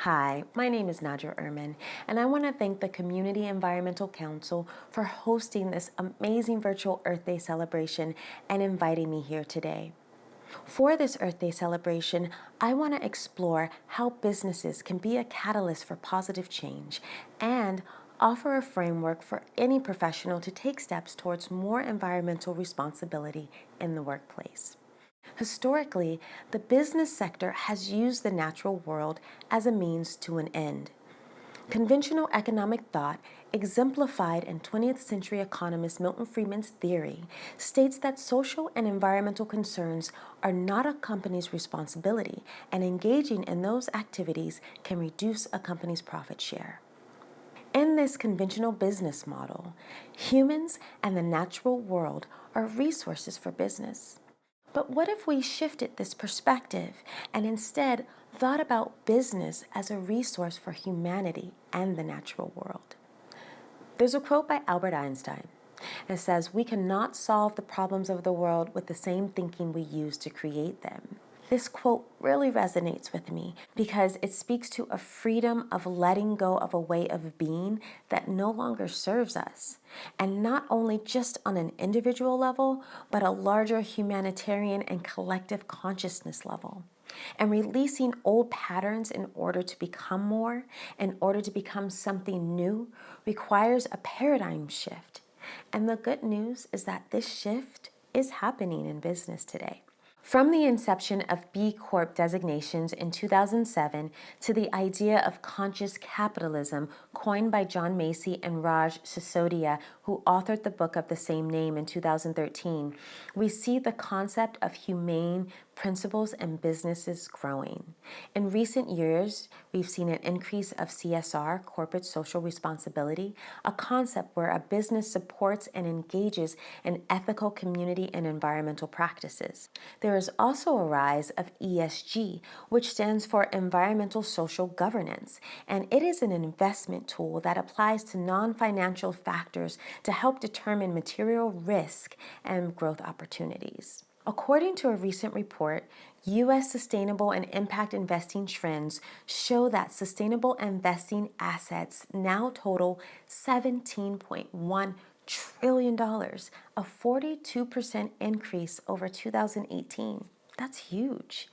Hi, my name is Nadra Ehrman, and I want to thank the Community Environmental Council for hosting this amazing virtual Earth Day celebration and inviting me here today. For this Earth Day celebration, I want to explore how businesses can be a catalyst for positive change and offer a framework for any professional to take steps towards more environmental responsibility in the workplace. Historically, the business sector has used the natural world as a means to an end. Conventional economic thought, exemplified in 20th century economist Milton Friedman's theory, states that social and environmental concerns are not a company's responsibility, and engaging in those activities can reduce a company's profit share. In this conventional business model, humans and the natural world are resources for business. But what if we shifted this perspective and instead thought about business as a resource for humanity and the natural world? There's a quote by Albert Einstein. It says, "We cannot solve the problems of the world with the same thinking we use to create them." This quote really resonates with me because it speaks to a freedom of letting go of a way of being that no longer serves us, and not only just on an individual level, but a larger humanitarian and collective consciousness level. And releasing old patterns in order to become more, in order to become something new, requires a paradigm shift. And the good news is that this shift is happening in business today. From the inception of B Corp designations in 2007 to the idea of conscious capitalism coined by John Macy and Raj Sisodia, who authored the book of the same name in 2013, we see the concept of humane principles and businesses growing. In recent years, we've seen an increase of CSR, corporate social responsibility, a concept where a business supports and engages in ethical community and environmental practices. There is also a rise of ESG, which stands for Environmental Social Governance, and it is an investment tool that applies to non-financial factors to help determine material risk and growth opportunities. According to a recent report, U.S. sustainable and impact investing trends show that sustainable investing assets now total $17.1 trillion, a 42% increase over 2018. That's huge.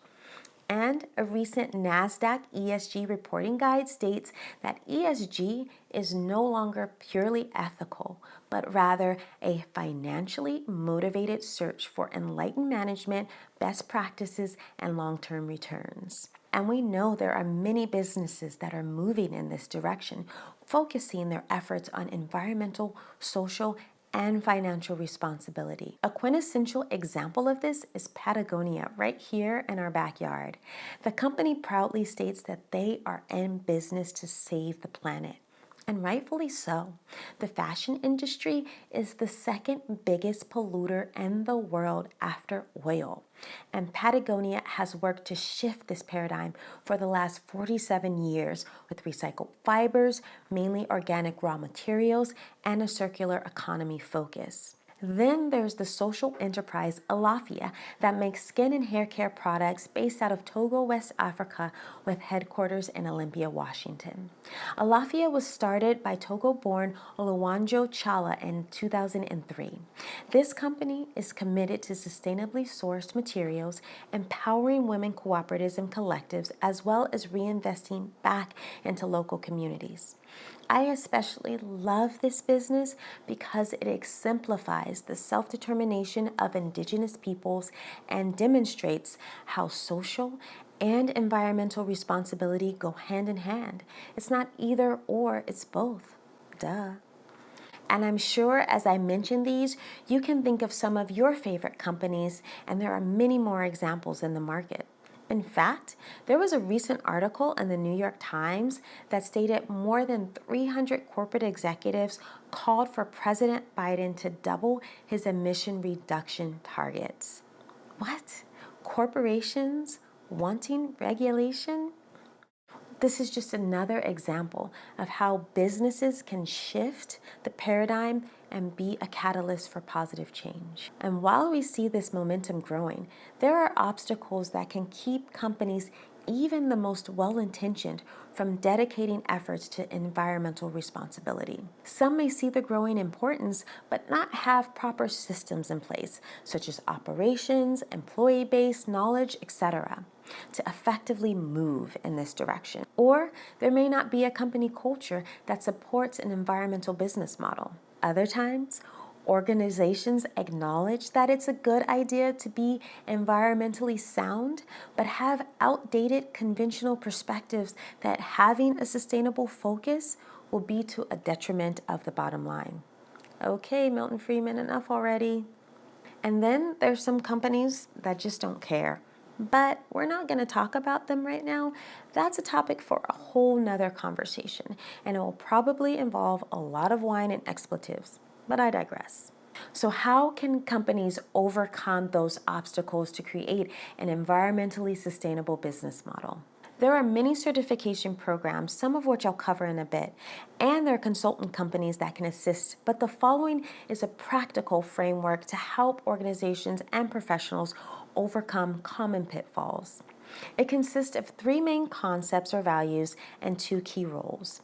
And a recent NASDAQ ESG reporting guide states that ESG is no longer purely ethical, but rather a financially motivated search for enlightened management, best practices, and long-term returns. And we know there are many businesses that are moving in this direction, focusing their efforts on environmental, social, and financial responsibility. A quintessential example of this is Patagonia, right here in our backyard. The company proudly states that they are in business to save the planet. And rightfully so. The fashion industry is the second biggest polluter in the world after oil. And Patagonia has worked to shift this paradigm for the last 47 years with recycled fibers, mainly organic raw materials, and a circular economy focus. Then there's the social enterprise Alafia that makes skin and hair care products based out of Togo, West Africa, with headquarters in Olympia, Washington. Alafia was started by Togo-born Oluwanjo Chala in 2003. This company is committed to sustainably sourced materials, empowering women cooperatives and collectives, as well as reinvesting back into local communities. I especially love this business because it exemplifies the self-determination of indigenous peoples and demonstrates how social and environmental responsibility go hand in hand. It's not either or, it's both. Duh. And I'm sure as I mention these, you can think of some of your favorite companies, and there are many more examples in the market. In fact, there was a recent article in the New York Times that stated more than 300 corporate executives called for President Biden to double his emission reduction targets. What? Corporations wanting regulation? This is just another example of how businesses can shift the paradigm and be a catalyst for positive change. And while we see this momentum growing, there are obstacles that can keep companies even the most well-intentioned, from dedicating efforts to environmental responsibility. Some may see the growing importance but not have proper systems in place, such as operations, employee-based knowledge, etc., to effectively move in this direction. Or there may not be a company culture that supports an environmental business model. Other times, organizations acknowledge that it's a good idea to be environmentally sound, but have outdated conventional perspectives that having a sustainable focus will be to a detriment of the bottom line. Okay, Milton Friedman, enough already. And then there's some companies that just don't care. But we're not going to talk about them right now. That's a topic for a whole nother conversation, and it will probably involve a lot of wine and expletives. But I digress. So how can companies overcome those obstacles to create an environmentally sustainable business model? There are many certification programs, some of which I'll cover in a bit, and there are consultant companies that can assist, but the following is a practical framework to help organizations and professionals overcome common pitfalls. It consists of 3 main concepts or values and 2 key roles.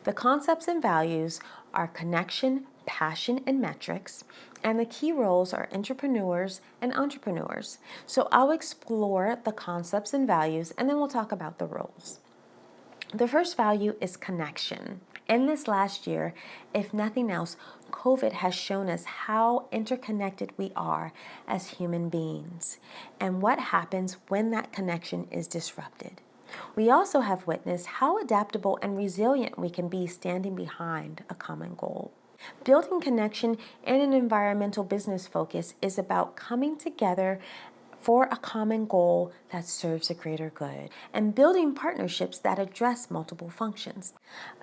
The concepts and values are connection, passion, and metrics, and the key roles are entrepreneurs and entrepreneurs. So I'll explore the concepts and values, and then we'll talk about the roles. The first value is connection. In this last year, if nothing else, COVID has shown us how interconnected we are as human beings and what happens when that connection is disrupted. We also have witnessed how adaptable and resilient we can be standing behind a common goal. Building connection in an environmental business focus is about coming together for a common goal that serves a greater good, and building partnerships that address multiple functions.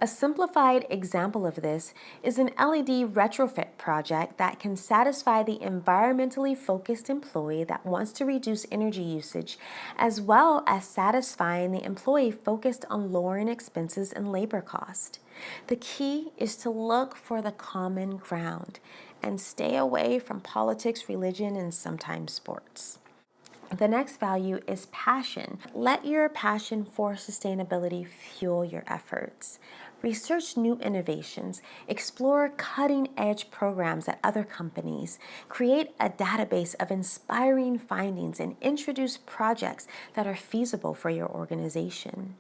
A simplified example of this is an LED retrofit project that can satisfy the environmentally focused employee that wants to reduce energy usage, as well as satisfying the employee focused on lowering expenses and labor cost. The key is to look for the common ground and stay away from politics, religion, and sometimes sports. The next value is passion. Let your passion for sustainability fuel your efforts. Research new innovations, explore cutting-edge programs at other companies, create a database of inspiring findings, and introduce projects that are feasible for your organization.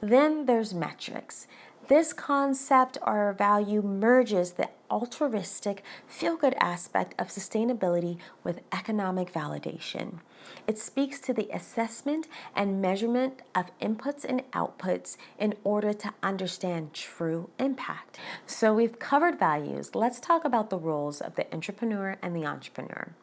Then there's metrics. This concept or value merges the altruistic, feel-good aspect of sustainability with economic validation. It speaks to the assessment and measurement of inputs and outputs in order to understand true impact. So we've covered values. Let's talk about the roles of the entrepreneur and the entrepreneur.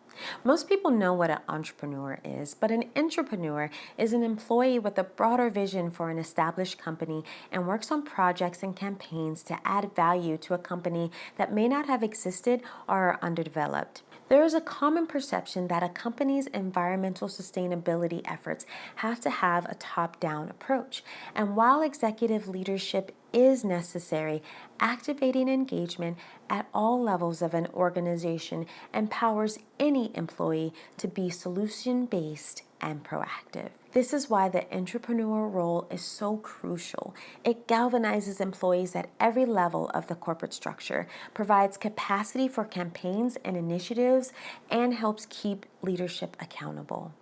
Most people know what an entrepreneur is, but an entrepreneur is an employee with a broader vision for an established company and works on projects and campaigns to add value to a company that may not have existed or are underdeveloped. There is a common perception that a company's environmental sustainability efforts have to have a top-down approach. And while executive leadership is necessary, activating engagement at all levels of an organization empowers any employee to be solution-based and proactive. This is why the entrepreneur role is so crucial. It galvanizes employees at every level of the corporate structure, provides capacity for campaigns and initiatives, and helps keep leadership accountable.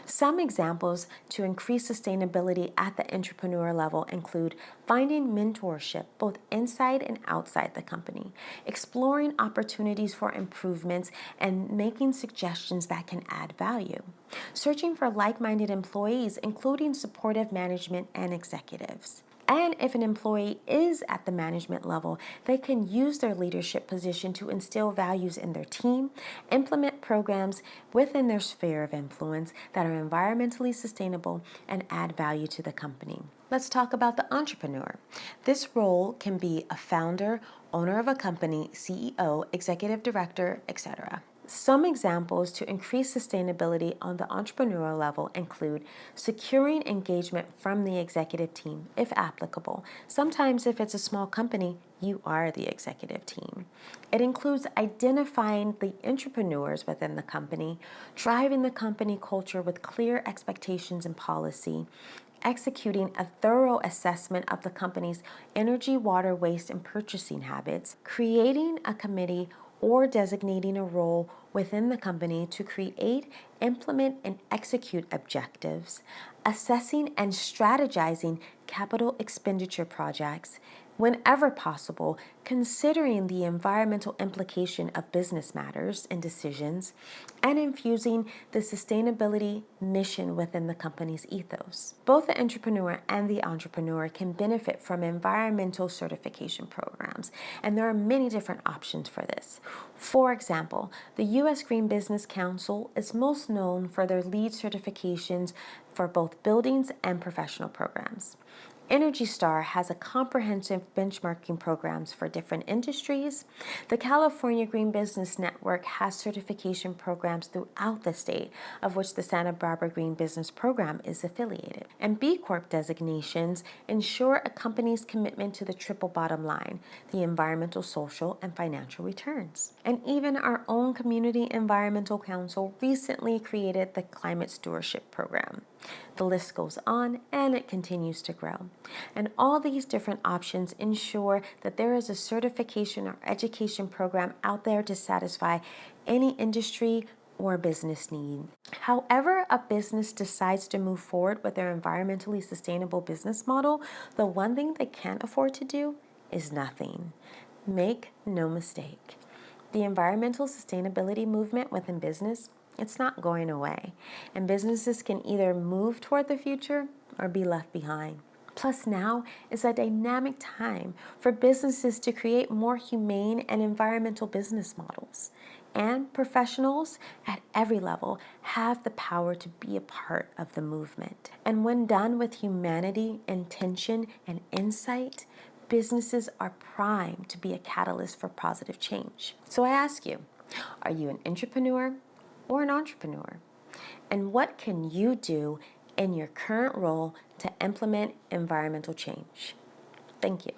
Some examples to increase sustainability at the entrepreneur level include finding mentorship both inside and outside the company, exploring opportunities for improvements, and making suggestions that can add value, searching for like-minded employees, including supportive management and executives. And if an employee is at the management level, they can use their leadership position to instill values in their team, implement programs within their sphere of influence that are environmentally sustainable, and add value to the company. Let's talk about the entrepreneur. This role can be a founder, owner of a company, CEO, executive director, etc. Some examples to increase sustainability on the entrepreneurial level include securing engagement from the executive team, if applicable. Sometimes if it's a small company, you are the executive team. It includes identifying the entrepreneurs within the company, driving the company culture with clear expectations and policy, executing a thorough assessment of the company's energy, water, waste, and purchasing habits, creating a committee or designating a role within the company to create, implement, and execute objectives, assessing and strategizing capital expenditure projects, whenever possible, considering the environmental implication of business matters and decisions, and infusing the sustainability mission within the company's ethos. Both the entrepreneur and the entrepreneur can benefit from environmental certification programs, and there are many different options for this. For example, the U.S. Green Business Council is most known for their LEED certifications for both buildings and professional programs. Energy Star has a comprehensive benchmarking programs for different industries. The California Green Business Network has certification programs throughout the state, of which the Santa Barbara Green Business Program is affiliated. And B Corp designations ensure a company's commitment to the triple bottom line, the environmental, social, and financial returns. And even our own Community Environmental Council recently created the Climate Stewardship Program. The list goes on and it continues to grow. And all these different options ensure that there is a certification or education program out there to satisfy any industry or business need. However a business decides to move forward with their environmentally sustainable business model, the one thing they can't afford to do is nothing. Make no mistake. The environmental sustainability movement within business, it's not going away, and businesses can either move toward the future or be left behind. Plus, now is a dynamic time for businesses to create more humane and environmental business models. And professionals at every level have the power to be a part of the movement. And when done with humanity, intention, and insight, businesses are primed to be a catalyst for positive change. So I ask you, are you an entrepreneur or an entrepreneur? And what can you do in your current role to implement environmental change? Thank you.